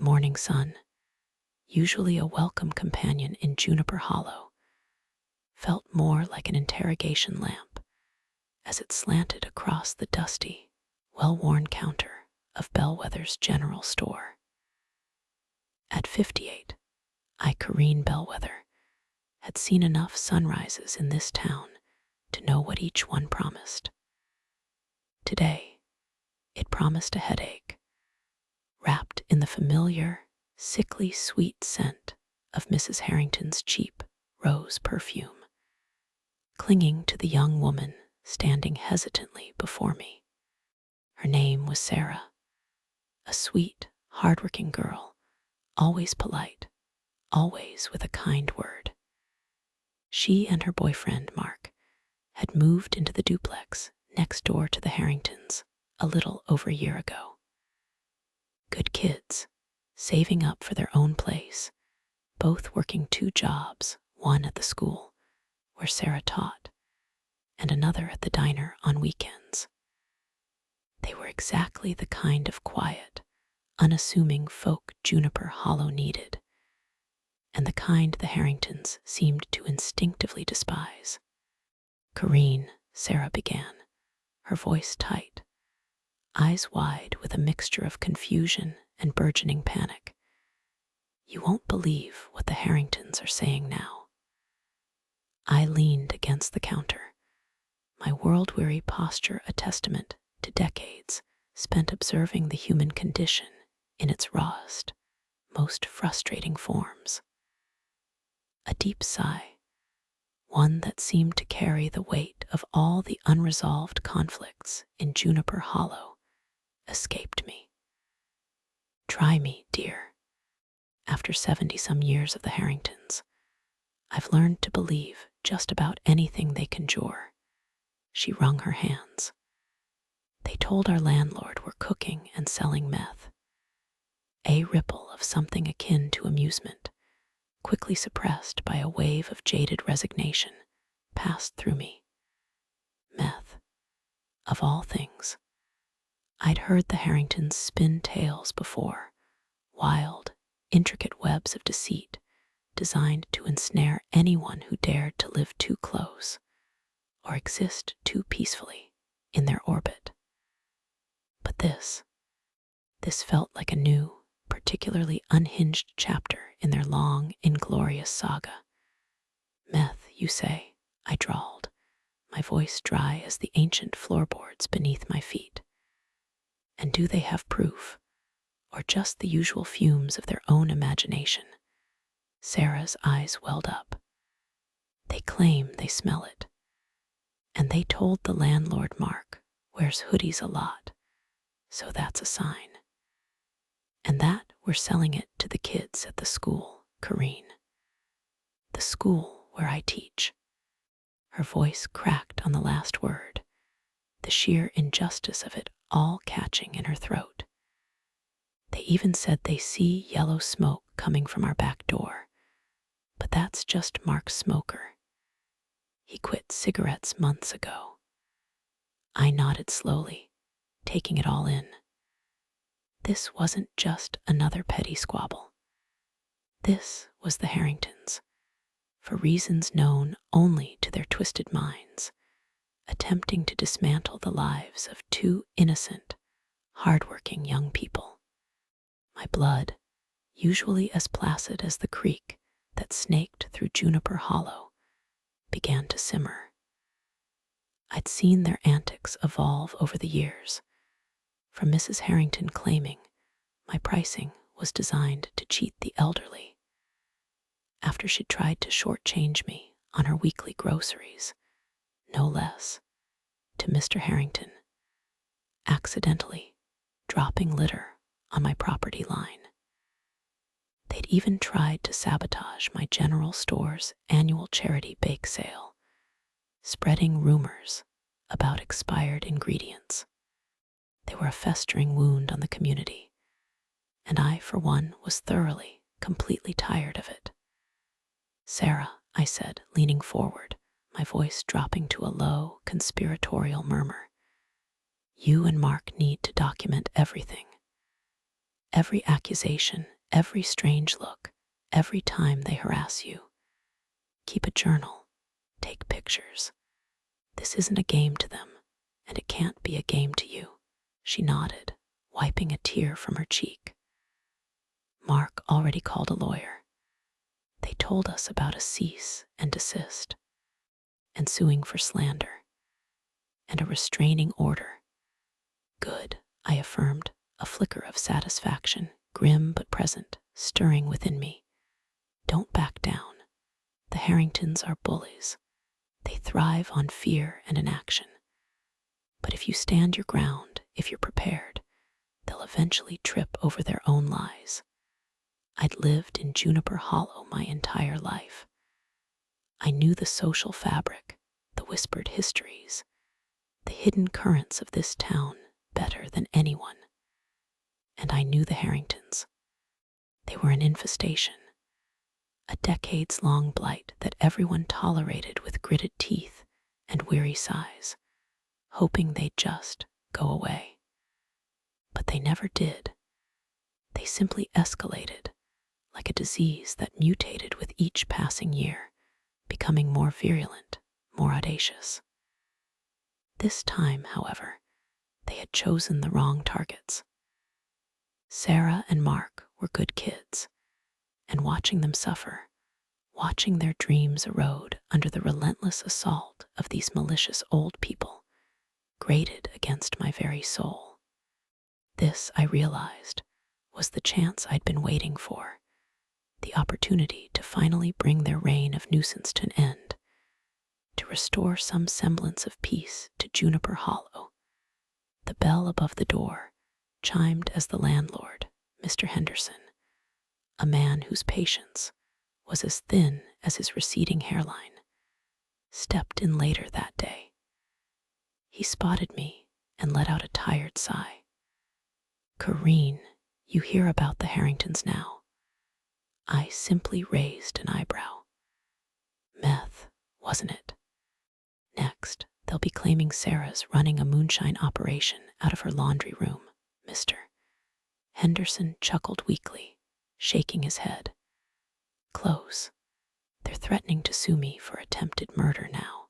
morning sun, usually a welcome companion in Juniper Hollow, felt more like an interrogation lamp as it slanted across the dusty, well-worn counter of Bellwether's general store. At 58, Corrine Bellwether had seen enough sunrises in this town to know what each one promised. Today, it promised a headache, wrapped in the familiar, sickly sweet scent of Mrs. Harrington's cheap rose perfume, clinging to the young woman standing hesitantly before me. Her name was Sarah, a sweet, hard-working girl, always polite, always with a kind word. She and her boyfriend, Mark, had moved into the duplex next door to the Harringtons a little over a year ago. Good kids, saving up for their own place, both working 2 jobs, one at the school where Sarah taught, and another at the diner on weekends. They were exactly the kind of quiet, unassuming folk Juniper Hollow needed, and the kind the Harringtons seemed to instinctively despise. "Corrine," Sarah began, her voice tight, eyes wide with a mixture of confusion and burgeoning panic. "You won't believe what the Harringtons are saying now." I leaned against the counter, my world-weary posture a testament to decades spent observing the human condition in its rawest, most frustrating forms. A deep sigh, one that seemed to carry the weight of all the unresolved conflicts in Juniper Hollow, escaped me. "Try me, dear. After 70-some years of the Harringtons, I've learned to believe just about anything they conjure." She wrung her hands. "They told our landlord we're cooking and selling meth." A ripple of something akin to amusement, quickly suppressed by a wave of jaded resignation, passed through me. Meth, of all things. I'd heard the Harringtons spin tales before, wild, intricate webs of deceit designed to ensnare anyone who dared to live too close or exist too peacefully in their orbit. But this felt like a new, particularly unhinged chapter in their long, inglorious saga. "Meth, you say?" I drawled, my voice dry as the ancient floorboards beneath my feet. "And do they have proof, or just the usual fumes of their own imagination?" Sarah's eyes welled up. "They claim they smell it. And they told the landlord Mark wears hoodies a lot, so that's a sign. And that we're selling it to the kids at the school, Corrine. The school where I teach." Her voice cracked on the last word, the sheer injustice of it all catching in her throat. "They even said they see yellow smoke coming from our back door, but that's just Mark's smoker. He quit cigarettes months ago." I nodded slowly, taking it all in. This wasn't just another petty squabble. This was the Harringtons, for reasons known only to their twisted minds, attempting to dismantle the lives of 2 innocent, hard-working young people. My blood, usually as placid as the creek that snaked through Juniper Hollow, began to simmer. I'd seen their antics evolve over the years, from Mrs. Harrington claiming my pricing was designed to cheat the elderly, after she'd tried to shortchange me on her weekly groceries, no less, to Mr. Harrington, accidentally dropping litter on my property line. They'd even tried to sabotage my general store's annual charity bake sale, spreading rumors about expired ingredients. They were a festering wound on the community, and I, for one, was thoroughly, completely tired of it. "Sarah," I said, leaning forward, my voice dropping to a low, conspiratorial murmur, "you and Mark need to document everything. Every accusation, every strange look, every time they harass you. Keep a journal. Take pictures. This isn't a game to them, and it can't be a game to you. She nodded, wiping a tear from her cheek. Mark already called a lawyer. They told us about a cease and desist, and suing for slander, and a restraining order. Good, I affirmed, a flicker of satisfaction, grim but present, stirring within me. Don't back down. The Harringtons are bullies. They thrive on fear and inaction. But if you stand your ground, if you're prepared, they'll eventually trip over their own lies. I'd lived in Juniper Hollow my entire life. I knew the social fabric, the whispered histories, the hidden currents of this town better than anyone. And I knew the Harringtons. They were an infestation, a decades-long blight that everyone tolerated with gritted teeth and weary sighs, hoping they'd just go away. But they never did. They simply escalated, like a disease that mutated with each passing year, becoming more virulent, more audacious. This time, however, they had chosen the wrong targets. Sarah and Mark were good kids, and watching them suffer, watching their dreams erode under the relentless assault of these malicious old people, grated against my very soul. This, I realized, was the chance I'd been waiting for, the opportunity to finally bring their reign of nuisance to an end, to restore some semblance of peace to Juniper Hollow. The bell above the door chimed as the landlord, Mr. Henderson, a man whose patience was as thin as his receding hairline, stepped in later that day. He spotted me and let out a tired sigh. "Corrine, you hear about the Harringtons now." I simply raised an eyebrow. Meth, wasn't it? Next, they'll be claiming Sarah's running a moonshine operation out of her laundry room, Mr. Henderson chuckled weakly, shaking his head. Close. They're threatening to sue me for attempted murder now.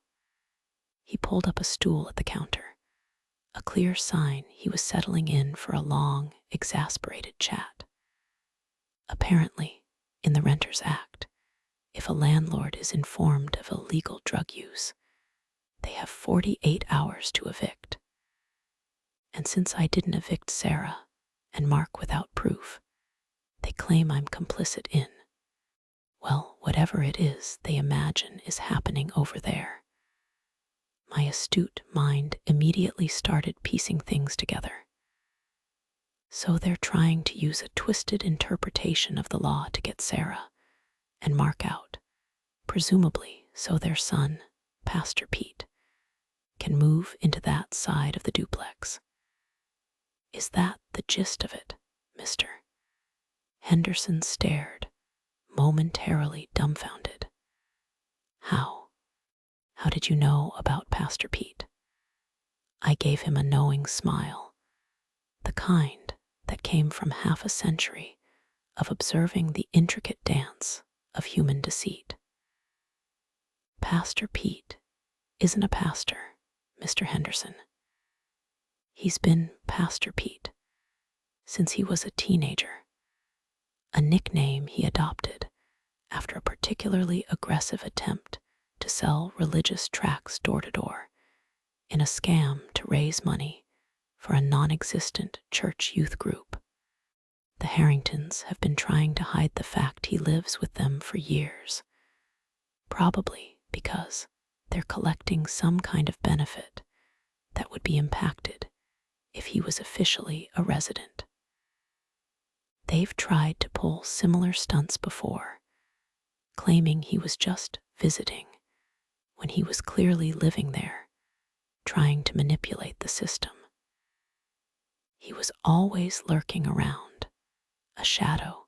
He pulled up a stool at the counter, a clear sign he was settling in for a long, exasperated chat. Apparently, in the Renters Act, if a landlord is informed of illegal drug use, they have 48 hours to evict. And since I didn't evict Sarah and Mark without proof, they claim I'm complicit in, well, whatever it is they imagine is happening over there. My astute mind immediately started piecing things together. So they're trying to use a twisted interpretation of the law to get Sarah and Mark out, presumably so their son, Pastor Pete, can move into that side of the duplex. Is that the gist of it, Mr.? Henderson stared, momentarily dumbfounded. How? How did you know about Pastor Pete? I gave him a knowing smile, the kind that came from half a century of observing the intricate dance of human deceit. Pastor Pete isn't a pastor, Mr. Henderson. He's been Pastor Pete since he was a teenager, a nickname he adopted after a particularly aggressive attempt to sell religious tracts door to door in a scam to raise money for a non-existent church youth group. The Harringtons have been trying to hide the fact he lives with them for years, probably because they're collecting some kind of benefit that would be impacted if he was officially a resident. They've tried to pull similar stunts before, claiming he was just visiting when he was clearly living there, trying to manipulate the system. He was always lurking around, a shadow,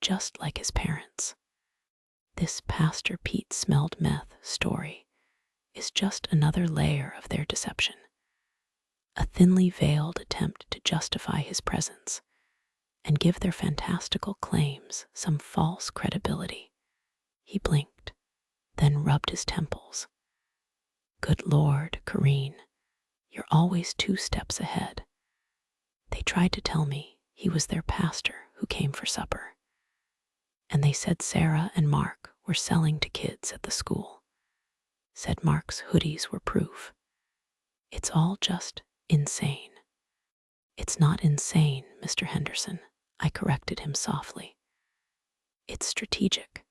just like his parents. This Pastor Pete smelled meth story is just another layer of their deception, a thinly veiled attempt to justify his presence and give their fantastical claims some false credibility. He blinked, then rubbed his temples. Good Lord, Corrine, you're always 2 steps ahead. They tried to tell me he was their pastor who came for supper. And they said Sarah and Mark were selling to kids at the school. Said Mark's hoodies were proof. It's all just insane. It's not insane, Mr. Henderson, I corrected him softly. It's strategic,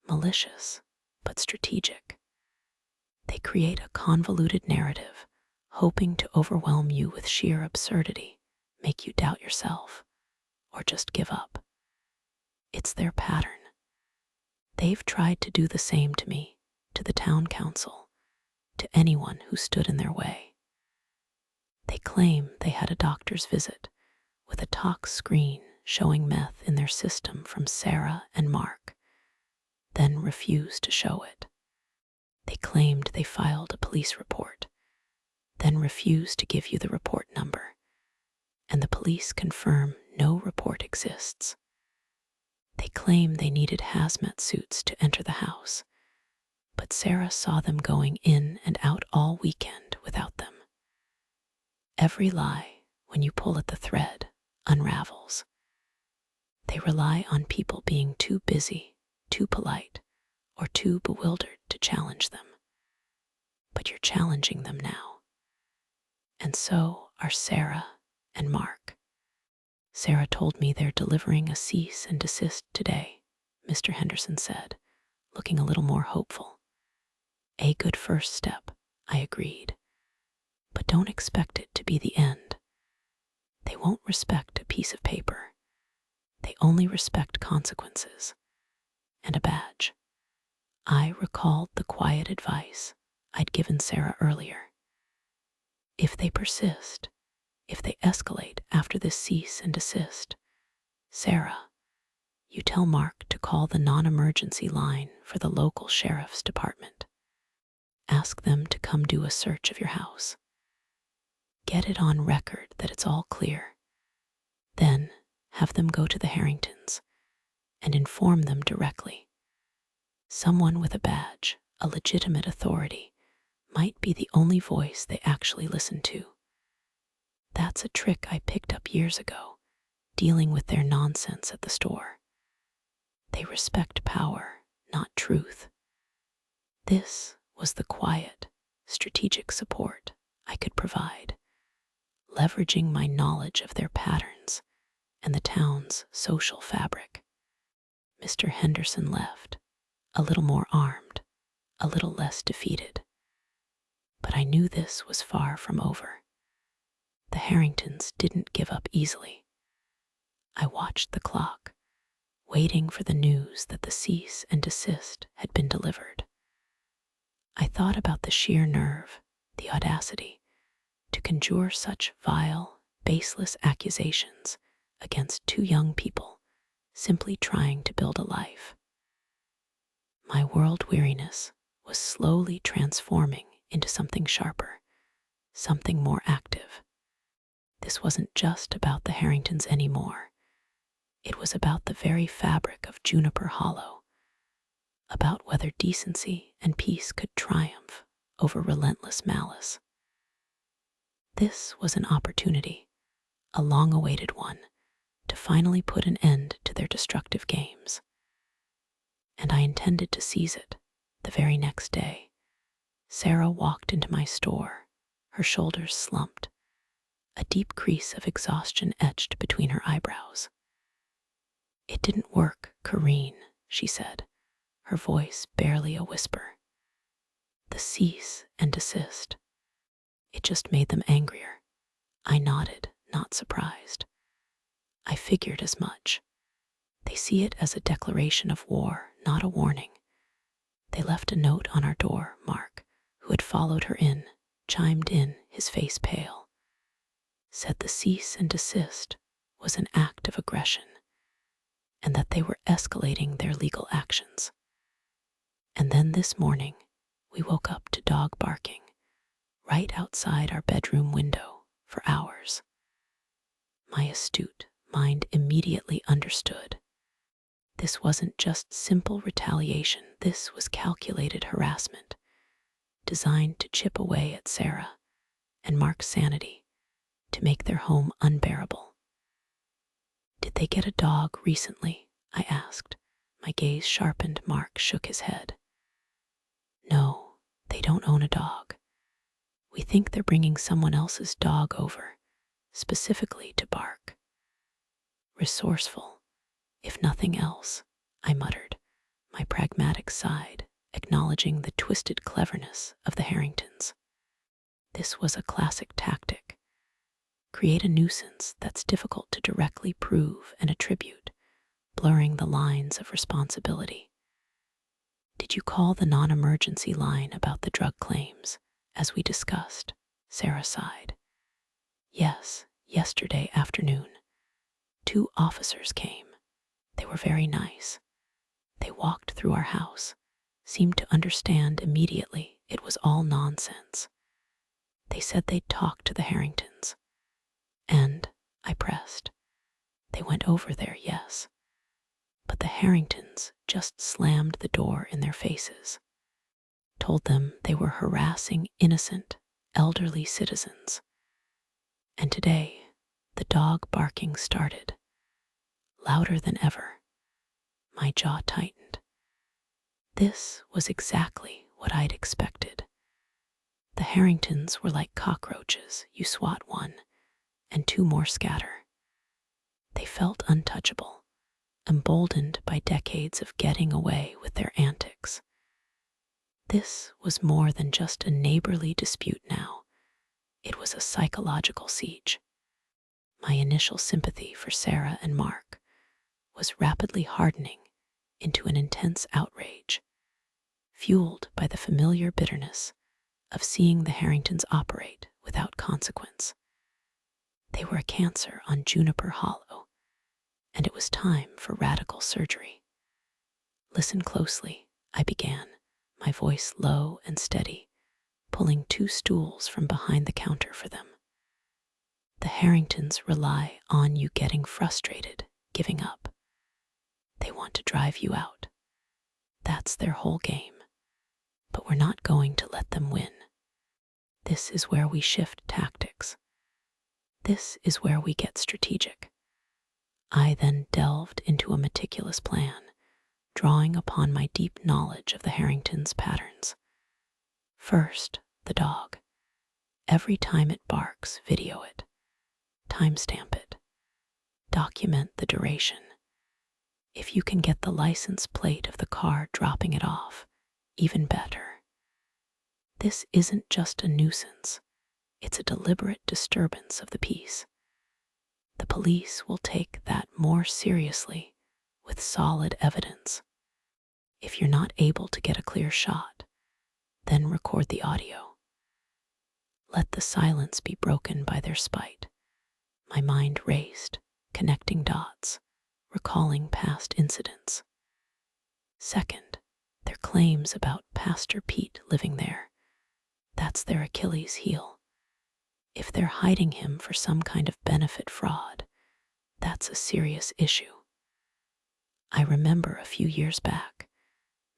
malicious, but strategic. They create a convoluted narrative, hoping to overwhelm you with sheer absurdity, make you doubt yourself, or just give up. It's their pattern. They've tried to do the same to me, to the town council, to anyone who stood in their way. They claim they had a doctor's visit with a tox screen showing meth in their system from Sarah and Mark, then refused to show it. They claimed they filed a police report, then refused to give you the report number, and the police confirm no report exists. They claim they needed hazmat suits to enter the house, but Sarah saw them going in and out all weekend without them. Every lie, when you pull at the thread, unravels. They rely on people being too busy, too polite, or too bewildered to challenge them. But you're challenging them now. And so are Sarah and Mark. Sarah told me they're delivering a cease and desist today, Mr. Henderson said, looking a little more hopeful. A good first step, I agreed. But don't expect it to be the end. They won't respect a piece of paper. They only respect consequences and a badge. I recalled the quiet advice I'd given Sarah earlier. If they persist, if they escalate after this cease and desist, Sarah, you tell Mark to call the non-emergency line for the local sheriff's department. Ask them to come do a search of your house. Get it on record that it's all clear. Then have them go to the Harringtons and inform them directly. Someone with a badge, a legitimate authority, might be the only voice they actually listen to. That's a trick I picked up years ago, dealing with their nonsense at the store. They respect power, not truth. This was the quiet, strategic support I could provide, leveraging my knowledge of their patterns and the town's social fabric. Mr. Henderson left, a little more armed, a little less defeated. But I knew this was far from over. The Harringtons didn't give up easily. I watched the clock, waiting for the news that the cease and desist had been delivered. I thought about the sheer nerve, the audacity, to conjure such vile, baseless accusations against 2 young people simply trying to build a life. My world weariness was slowly transforming into something sharper, something more active. This wasn't just about the Harringtons anymore. It was about the very fabric of Juniper Hollow, about whether decency and peace could triumph over relentless malice. This was an opportunity, a long-awaited one, to finally put an end to their destructive games. And I intended to seize it the very next day. Sarah walked into my store, her shoulders slumped, a deep crease of exhaustion etched between her eyebrows. It didn't work, Corrine, she said, her voice barely a whisper. The cease and desist. It just made them angrier. I nodded, not surprised. I figured as much. They see it as a declaration of war, not a warning. They left a note on our door. Mark, who had followed her in, chimed in, his face pale. Said the cease and desist was an act of aggression, and that they were escalating their legal actions. And then this morning, we woke up to dog barking right outside our bedroom window for hours. My astute, mind immediately understood. This wasn't just simple retaliation, this was calculated harassment, designed to chip away at Sarah and Mark's sanity, to make their home unbearable. "Did they get a dog recently?" I asked. My gaze sharpened. Mark shook his head. "No, they don't own a dog. We think they're bringing someone else's dog over, specifically to bark." "Resourceful, if nothing else," I muttered, my pragmatic side acknowledging the twisted cleverness of the Harringtons. This was a classic tactic. Create a nuisance that's difficult to directly prove and attribute, blurring the lines of responsibility. "Did you call the non-emergency line about the drug claims, as we discussed?" Sarah sighed. "Yes, yesterday afternoon. 2 officers came. They were very nice. They walked through our house, seemed to understand immediately it was all nonsense. They said they'd talk to the Harringtons. And," I pressed, "they went over there, yes. But the Harringtons just slammed the door in their faces. Told them they were harassing innocent, elderly citizens. And today, the dog barking started, louder than ever." My jaw tightened. This was exactly what I'd expected. The Harringtons were like cockroaches. You swat one, and 2 more scatter. They felt untouchable, emboldened by decades of getting away with their antics. This was more than just a neighborly dispute now. It was a psychological siege. My initial sympathy for Sarah and Mark was rapidly hardening into an intense outrage, fueled by the familiar bitterness of seeing the Harringtons operate without consequence. They were a cancer on Juniper Hollow, and it was time for radical surgery. "Listen closely," I began, my voice low and steady, pulling 2 stools from behind the counter for them. "The Harringtons rely on you getting frustrated, giving up. They want to drive you out. That's their whole game. But we're not going to let them win. This is where we shift tactics. This is where we get strategic." I then delved into a meticulous plan, drawing upon my deep knowledge of the Harringtons' patterns. First, the dog. Every time it barks, video it. Timestamp it. Document the duration. If you can get the license plate of the car dropping it off, even better. This isn't just a nuisance. It's a deliberate disturbance of the peace. The police will take that more seriously with solid evidence. If you're not able to get a clear shot, then record the audio. Let the silence be broken by their spite. My mind raced, connecting dots, recalling past incidents. Second, their claims about Pastor Pete living there. That's their Achilles heel. If they're hiding him for some kind of benefit fraud, that's a serious issue. I remember a few years back,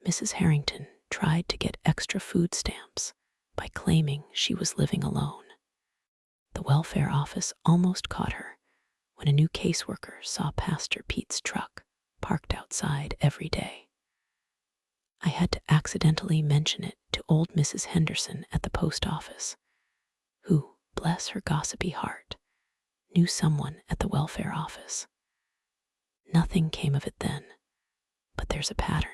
Mrs. Harrington tried to get extra food stamps by claiming she was living alone. The welfare office almost caught her when a new caseworker saw Pastor Pete's truck parked outside every day. I had to accidentally mention it to old Mrs. Henderson at the post office, who, bless her gossipy heart, knew someone at the welfare office. Nothing came of it then, but there's a pattern.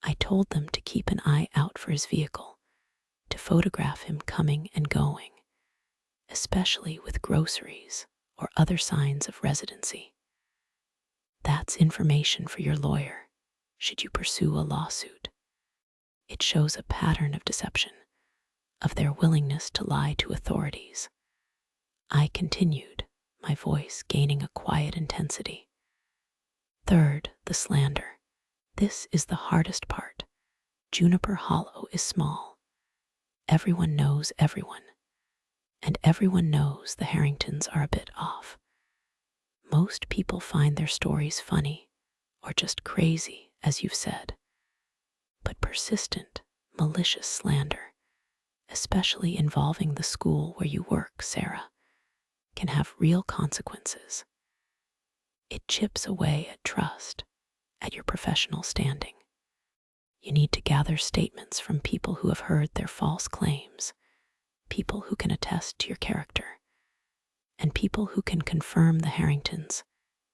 I told them to keep an eye out for his vehicle, to photograph him coming and going, especially with groceries or other signs of residency. That's information for your lawyer, should you pursue a lawsuit. It shows a pattern of deception, of their willingness to lie to authorities. I continued, my voice gaining a quiet intensity. Third, the slander. This is the hardest part. Juniper Hollow is small. Everyone knows everyone, and everyone knows the Harringtons are a bit off. Most people find their stories funny or just crazy, as you've said. But persistent, malicious slander, especially involving the school where you work, Sarah, can have real consequences. It chips away at trust, at your professional standing. You need to gather statements from people who have heard their false claims, people who can attest to your character, and people who can confirm the Harringtons'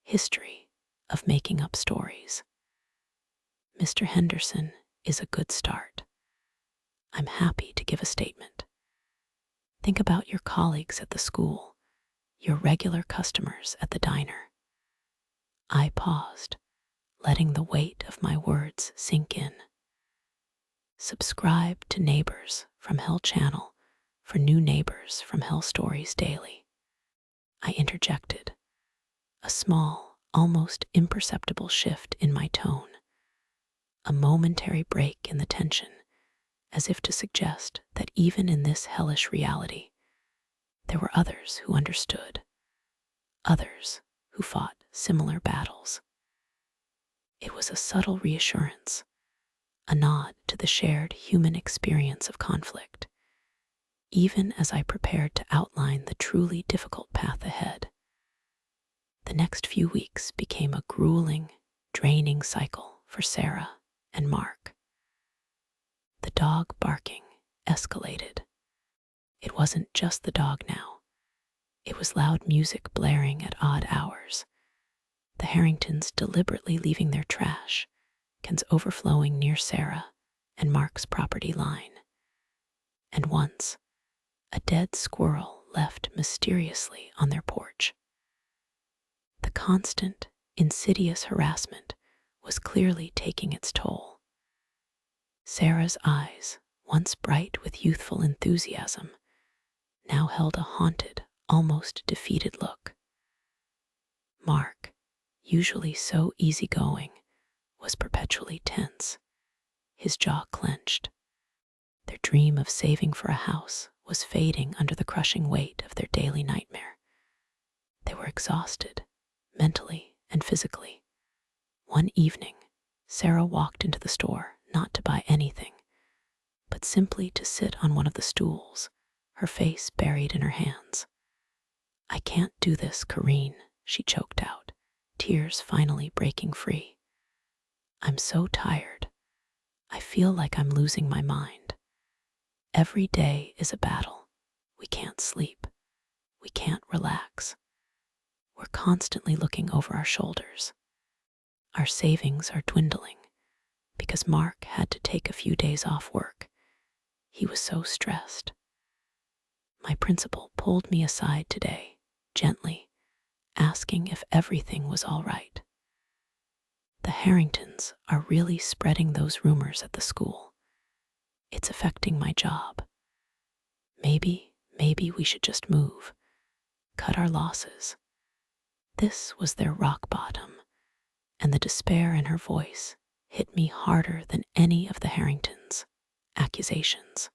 history of making up stories. Mr. Henderson is a good start. I'm happy to give a statement. Think about your colleagues at the school, your regular customers at the diner. I paused, letting the weight of my words sink in. Subscribe to Neighbours From Hell channel for new Neighbours From Hell stories daily. I interjected, a small, almost imperceptible shift in my tone, a momentary break in the tension, as if to suggest that even in this hellish reality, there were others who understood, others who fought similar battles. It was a subtle reassurance, a nod to the shared human experience of conflict, even as I prepared to outline the truly difficult path ahead. The next few weeks became a grueling, draining cycle for Sarah and Mark. The dog barking escalated. It wasn't just the dog now. It was loud music blaring at odd hours, the Harringtons deliberately leaving their trash cans overflowing near Sarah and Mark's property line. And once, a dead squirrel left mysteriously on their porch. The constant, insidious harassment was clearly taking its toll. Sarah's eyes, once bright with youthful enthusiasm, now held a haunted, almost defeated look. Mark, usually so easygoing, was perpetually tense, his jaw clenched. Their dream of saving for a house was fading under the crushing weight of their daily nightmare. They were exhausted, mentally and physically. One evening, Sarah walked into the store not to buy anything, but simply to sit on one of the stools, her face buried in her hands. "I can't do this, Corrine," she choked out, tears finally breaking free. "I'm so tired. I feel like I'm losing my mind. Every day is a battle. We can't sleep. We can't relax. We're constantly looking over our shoulders. Our savings are dwindling because Mark had to take a few days off work. He was so stressed. My principal pulled me aside today, gently, asking if everything was all right. The Harringtons are really spreading those rumors at the school. It's affecting my job. Maybe we should just move, cut our losses." This was their rock bottom, and the despair in her voice hit me harder than any of the Harringtons' accusations.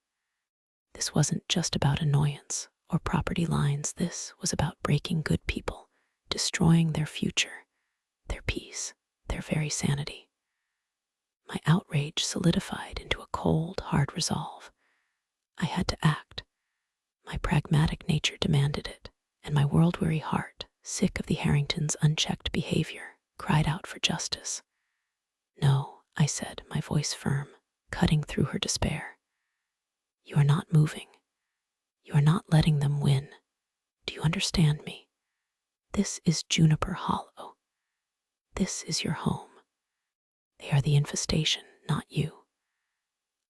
This wasn't just about annoyance or property lines. This was about breaking good people, destroying their future, their peace, their very sanity. My outrage solidified into a cold, hard resolve. I had to act. My pragmatic nature demanded it, and my world-weary heart, sick of the Harringtons' unchecked behavior, cried out for justice. "No," I said, my voice firm, cutting through her despair. "You are not moving. You are not letting them win. Do you understand me? This is Juniper Hollow. This is your home. They are the infestation, not you.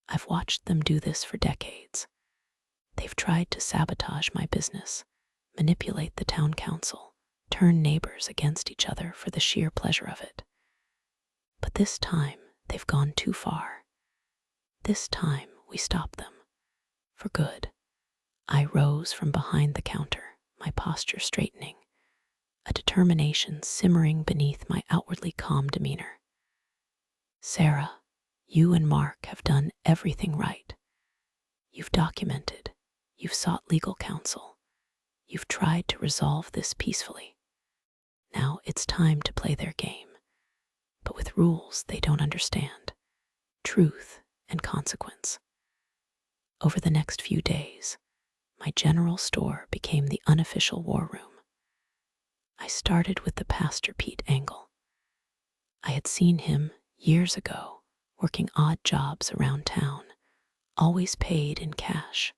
I've watched them do this for decades. They've tried to sabotage my business, manipulate the town council, turn neighbors against each other for the sheer pleasure of it. But this time, they've gone too far. This time, we stop them. For good." I rose from behind the counter, my posture straightening, a determination simmering beneath my outwardly calm demeanor. "Sarah, you and Mark have done everything right. You've documented, you've sought legal counsel, you've tried to resolve this peacefully. Now it's time to play their game, but with rules they don't understand, truth and consequence. Over the next few days, my general store became the unofficial war room. I started with the Pastor Pete angle. I had seen him years ago working odd jobs around town, always paid in cash,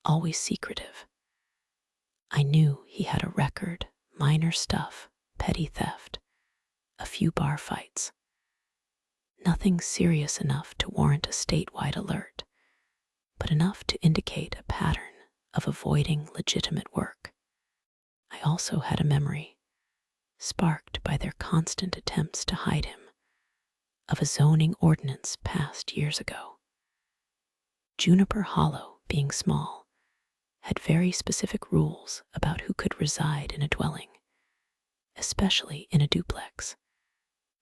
always secretive. I knew he had a record, minor stuff, petty theft, a few bar fights. Nothing serious enough to warrant a statewide alert, but enough to indicate a pattern of avoiding legitimate work. I also had a memory, sparked by their constant attempts to hide him, of a zoning ordinance passed years ago. Juniper Hollow, being small, had very specific rules about who could reside in a dwelling, especially in a duplex,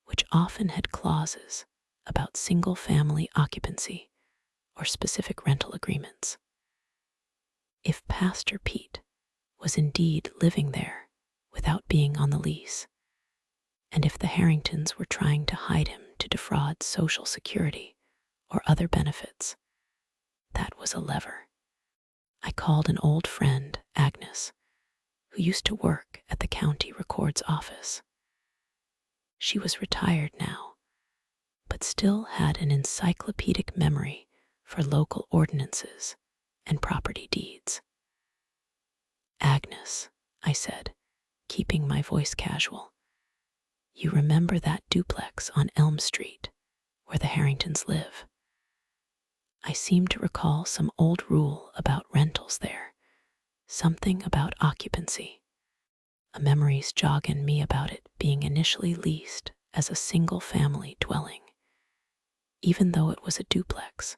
which often had clauses about single-family occupancy or specific rental agreements. If Pastor Pete was indeed living there without being on the lease, and if the Harringtons were trying to hide him to defraud Social Security or other benefits, that was a lever. I called an old friend, Agnes, who used to work at the county records office. She was retired now, but still had an encyclopedic memory for local ordinances and property deeds. Agnes, I said, keeping my voice casual, you remember that duplex on Elm Street where the Harringtons live? I seem to recall some old rule about rentals there, something about occupancy. A memory's jogging me about it being initially leased as a single-family dwelling, even though it was a duplex,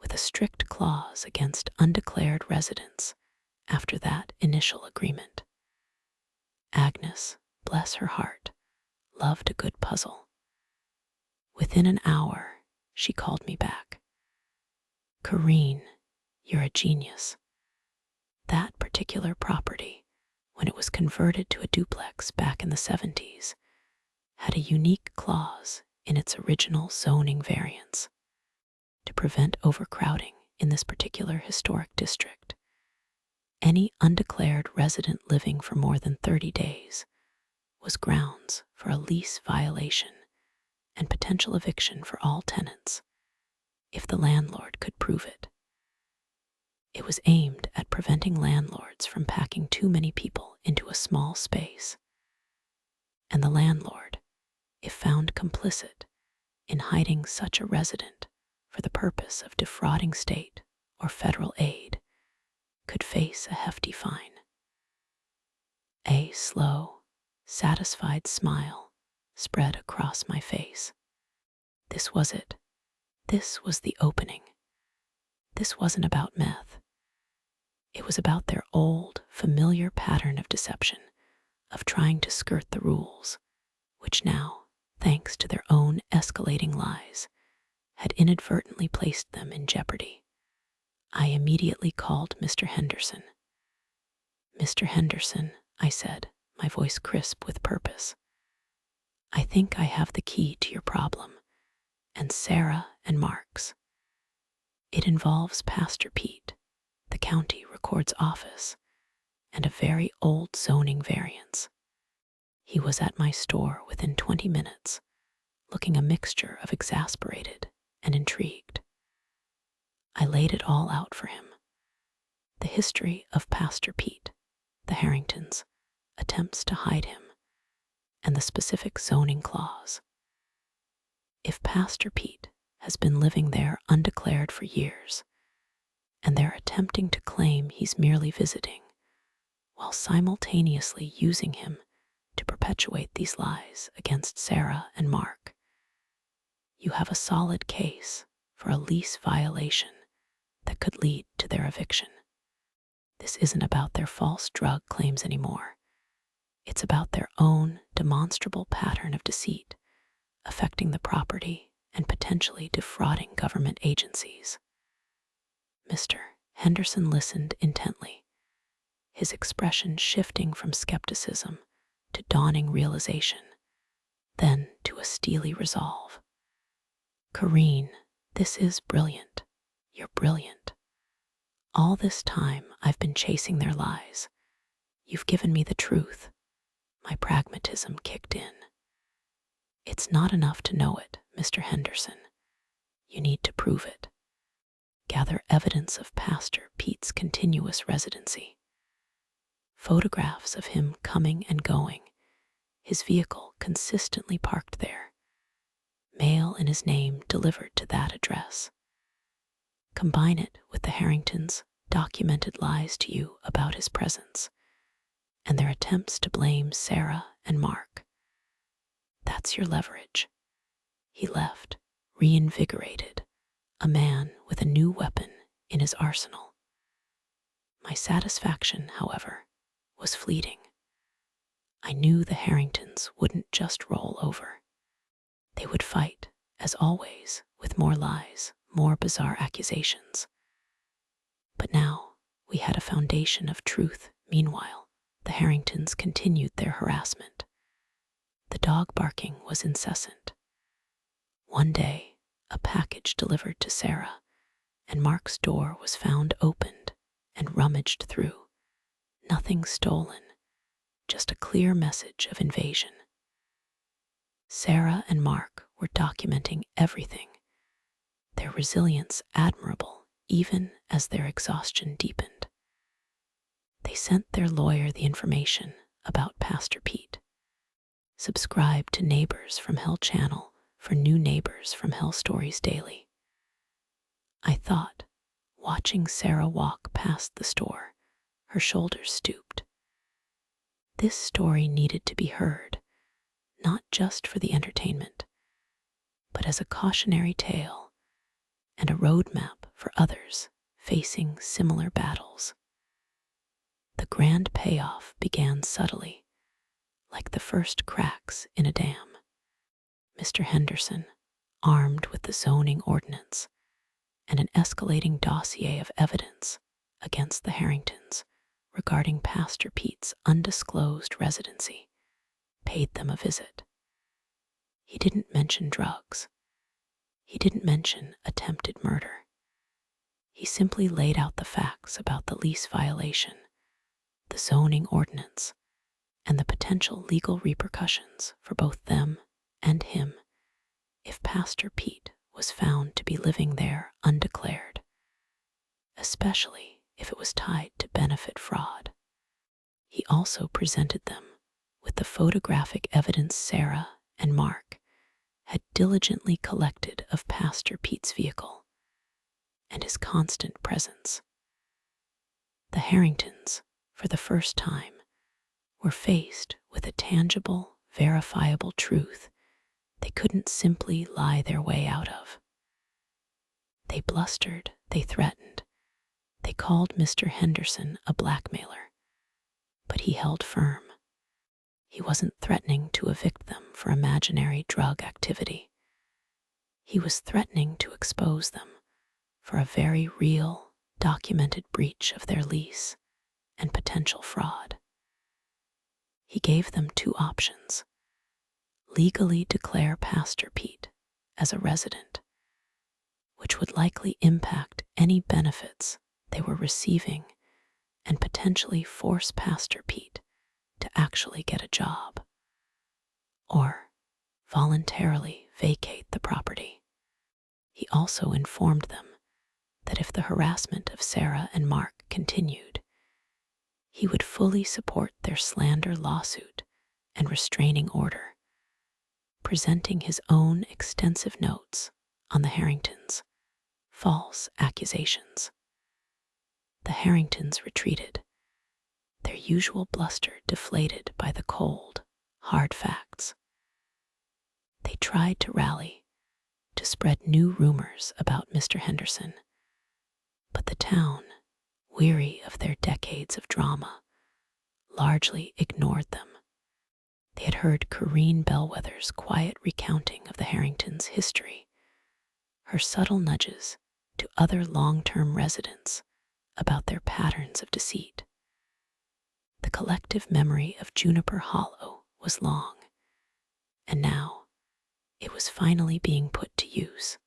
with a strict clause against undeclared residents after that initial agreement. Agnes, bless her heart, loved a good puzzle. Within an hour, she called me back. Corrine, you're a genius. That particular property, when it was converted to a duplex back in the 70s, had a unique clause in its original zoning variance. To prevent overcrowding in this particular historic district, any undeclared resident living for more than 30 days was grounds for a lease violation and potential eviction for all tenants, if the landlord could prove it. It was aimed at preventing landlords from packing too many people into a small space. And the landlord, if found complicit in hiding such a resident for the purpose of defrauding state or federal aid, could face a hefty fine. A slow, satisfied smile spread across my face. This was it. This was the opening. This wasn't about meth. It was about their old, familiar pattern of deception, of trying to skirt the rules, which now, thanks to their own escalating lies, had inadvertently placed them in jeopardy. I immediately called Mr. Henderson. Mr. Henderson, I said, my voice crisp with purpose, I think I have the key to your problem, and Sarah and Mark's. It involves Pastor Pete, the county records office, and a very old zoning variance. He was at my store within 20 minutes, looking a mixture of exasperated and intrigued. I laid it all out for him. The history of Pastor Pete, the Harringtons, attempts to hide him, and the specific zoning clause. If Pastor Pete has been living there undeclared for years, and they're attempting to claim he's merely visiting, while simultaneously using him to perpetuate these lies against Sarah and Mark, you have a solid case for a lease violation that could lead to their eviction. This isn't about their false drug claims anymore. It's about their own demonstrable pattern of deceit, affecting the property and potentially defrauding government agencies. Mr. Henderson listened intently, his expression shifting from skepticism to dawning realization, then to a steely resolve. Corrine, this is brilliant. You're brilliant. All this time I've been chasing their lies. You've given me the truth. My pragmatism kicked in. It's not enough to know it, Mr. Henderson. You need to prove it. Gather evidence of Pastor Pete's continuous residency. Photographs of him coming and going, his vehicle consistently parked there, mail in his name delivered to that address. Combine it with the Harringtons' documented lies to you about his presence, and their attempts to blame Sarah and Mark. That's your leverage. He left, reinvigorated, a man with a new weapon in his arsenal. My satisfaction, however, was fleeting. I knew the Harringtons wouldn't just roll over. They would fight, as always, with more lies, more bizarre accusations. But now we had a foundation of truth. Meanwhile, the Harringtons continued their harassment. The dog barking was incessant. One day, a package delivered to Sarah, and Mark's door was found opened and rummaged through. Nothing stolen, just a clear message of invasion. Sarah and Mark were documenting everything, their resilience admirable even as their exhaustion deepened. They sent their lawyer the information about Pastor Pete. Subscribe to Neighbours From Hell channel for new Neighbours From Hell stories daily. I thought, watching Sarah walk past the store, her shoulders stooped. This story needed to be heard, not just for the entertainment, but as a cautionary tale and a roadmap for others facing similar battles. The grand payoff began subtly, like the first cracks in a dam. Mr. Henderson, armed with the zoning ordinance and an escalating dossier of evidence against the Harringtons regarding Pastor Pete's undisclosed residency, paid them a visit. He didn't mention drugs. He didn't mention attempted murder. He simply laid out the facts about the lease violation, the zoning ordinance, and the potential legal repercussions for both them and him if Pastor Pete was found to be living there undeclared, especially if it was tied to benefit fraud. He also presented them with the photographic evidence Sarah and Mark had diligently collected of Pastor Pete's vehicle and his constant presence. The Harringtons, for the first time, were faced with a tangible, verifiable truth they couldn't simply lie their way out of. They blustered, they threatened, they called Mr. Henderson a blackmailer, but he held firm. He wasn't threatening to evict them for imaginary drug activity. He was threatening to expose them for a very real, documented breach of their lease and potential fraud. He gave them two options: legally declare Pastor Pete as a resident, which would likely impact any benefits they were receiving and potentially force Pastor Pete to actually get a job, or voluntarily vacate the property. He also informed them that if the harassment of Sarah and Mark continued, he would fully support their slander lawsuit and restraining order, presenting his own extensive notes on the Harringtons' false accusations. The Harringtons retreated, their usual bluster deflated by the cold, hard facts. They tried to rally, to spread new rumors about Mr. Henderson, but the town, weary of their decades of drama, largely ignored them. They had heard Corrine Bellwether's quiet recounting of the Harringtons' history, her subtle nudges to other long-term residents about their patterns of deceit. The collective memory of Juniper Hollow was long, and now it was finally being put to use.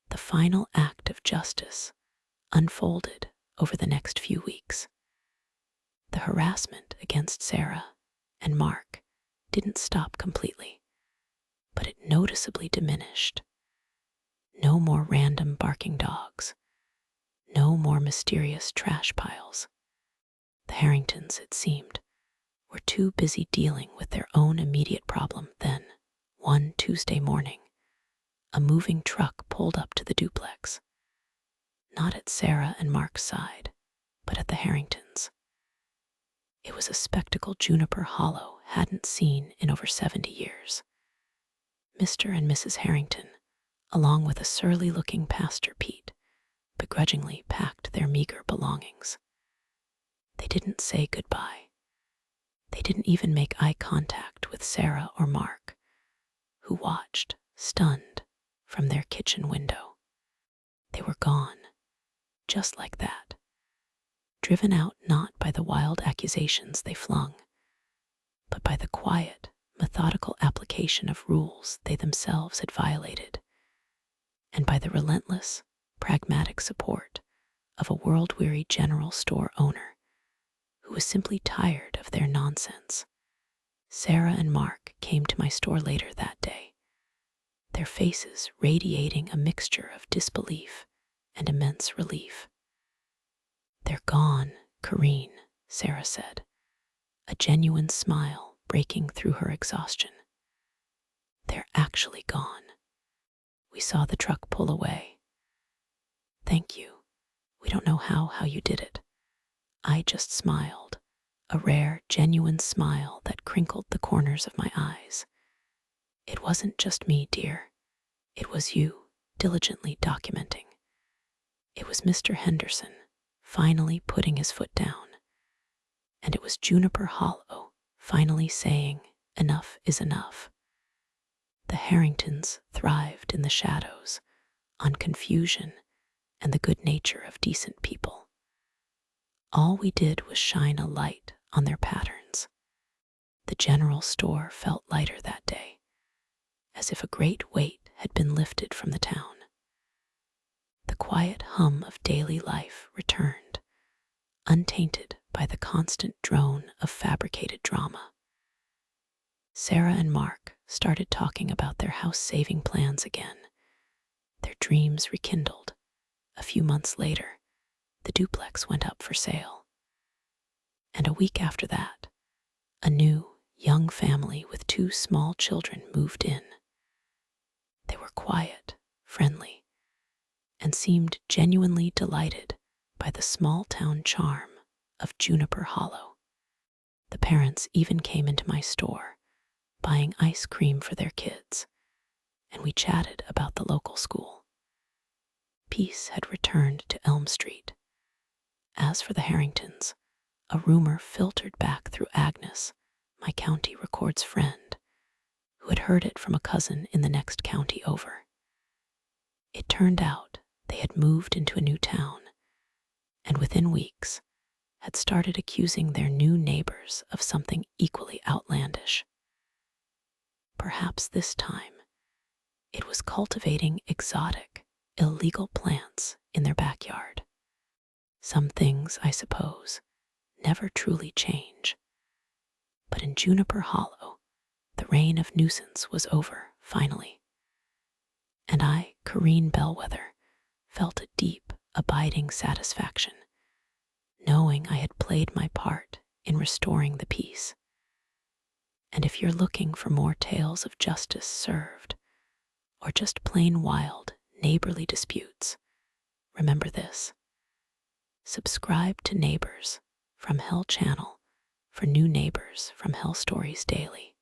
The final act of justice unfolded over the next few weeks. The harassment against Sarah and Mark didn't stop completely, but it noticeably diminished. No more random barking dogs, no more mysterious trash piles. The Harringtons, it seemed, were too busy dealing with their own immediate problem. Then, one Tuesday morning, a moving truck pulled up to the duplex. Not at Sarah and Mark's side, but at the Harringtons. It was a spectacle Juniper Hollow hadn't seen in over 70 years. Mr. and Mrs. Harrington, along with a surly-looking Pastor Pete, begrudgingly packed their meager belongings. They didn't say goodbye. They didn't even make eye contact with Sarah or Mark, who watched, stunned, from their kitchen window. They were gone, just like that, driven out not by the wild accusations they flung, but by the quiet, methodical application of rules they themselves had violated, and by the relentless, pragmatic support of a world-weary general store owner who was simply tired of their nonsense. Sarah and Mark came to my store later that day, their faces radiating a mixture of disbelief and immense relief. "They're gone, Corrine," Sarah said, a genuine smile breaking through her exhaustion. "They're actually gone. We saw the truck pull away. Thank you. We don't know how you did it." I just smiled, a rare, genuine smile that crinkled the corners of my eyes. "It wasn't just me, dear. It was you, diligently documenting. It was Mr. Henderson, finally putting his foot down. And it was Juniper Hollow, finally saying, enough is enough." The Harringtons thrived in the shadows, on confusion and the good nature of decent people. All we did was shine a light on their patterns. The general store felt lighter that day, as if a great weight had been lifted from the town. The quiet hum of daily life returned, untainted by the constant drone of fabricated drama. Sarah and Mark started talking about their house-saving plans again, their dreams rekindled. A few months later, the duplex went up for sale. And a week after that, a new, young family with 2 small children moved in. They were quiet, friendly, and seemed genuinely delighted by the small-town charm of Juniper Hollow. The parents even came into my store, buying ice cream for their kids, and we chatted about the local school. Peace had returned to Elm Street. As for the Harringtons, a rumor filtered back through Agnes, my county records friend, who had heard it from a cousin in the next county over. It turned out they had moved into a new town, and within weeks had started accusing their new neighbors of something equally outlandish. Perhaps this time, it was cultivating exotic, illegal plants in their backyard. Some things, I suppose, never truly change. But in Juniper Hollow, the reign of nuisance was over, finally. And I, Corrine Bellwether, felt a deep, abiding satisfaction, knowing I had played my part in restoring the peace. And if you're looking for more tales of justice served, or just plain wild, neighborly disputes, remember this. Subscribe to Neighbours From Hell channel for new Neighbours From Hell stories daily.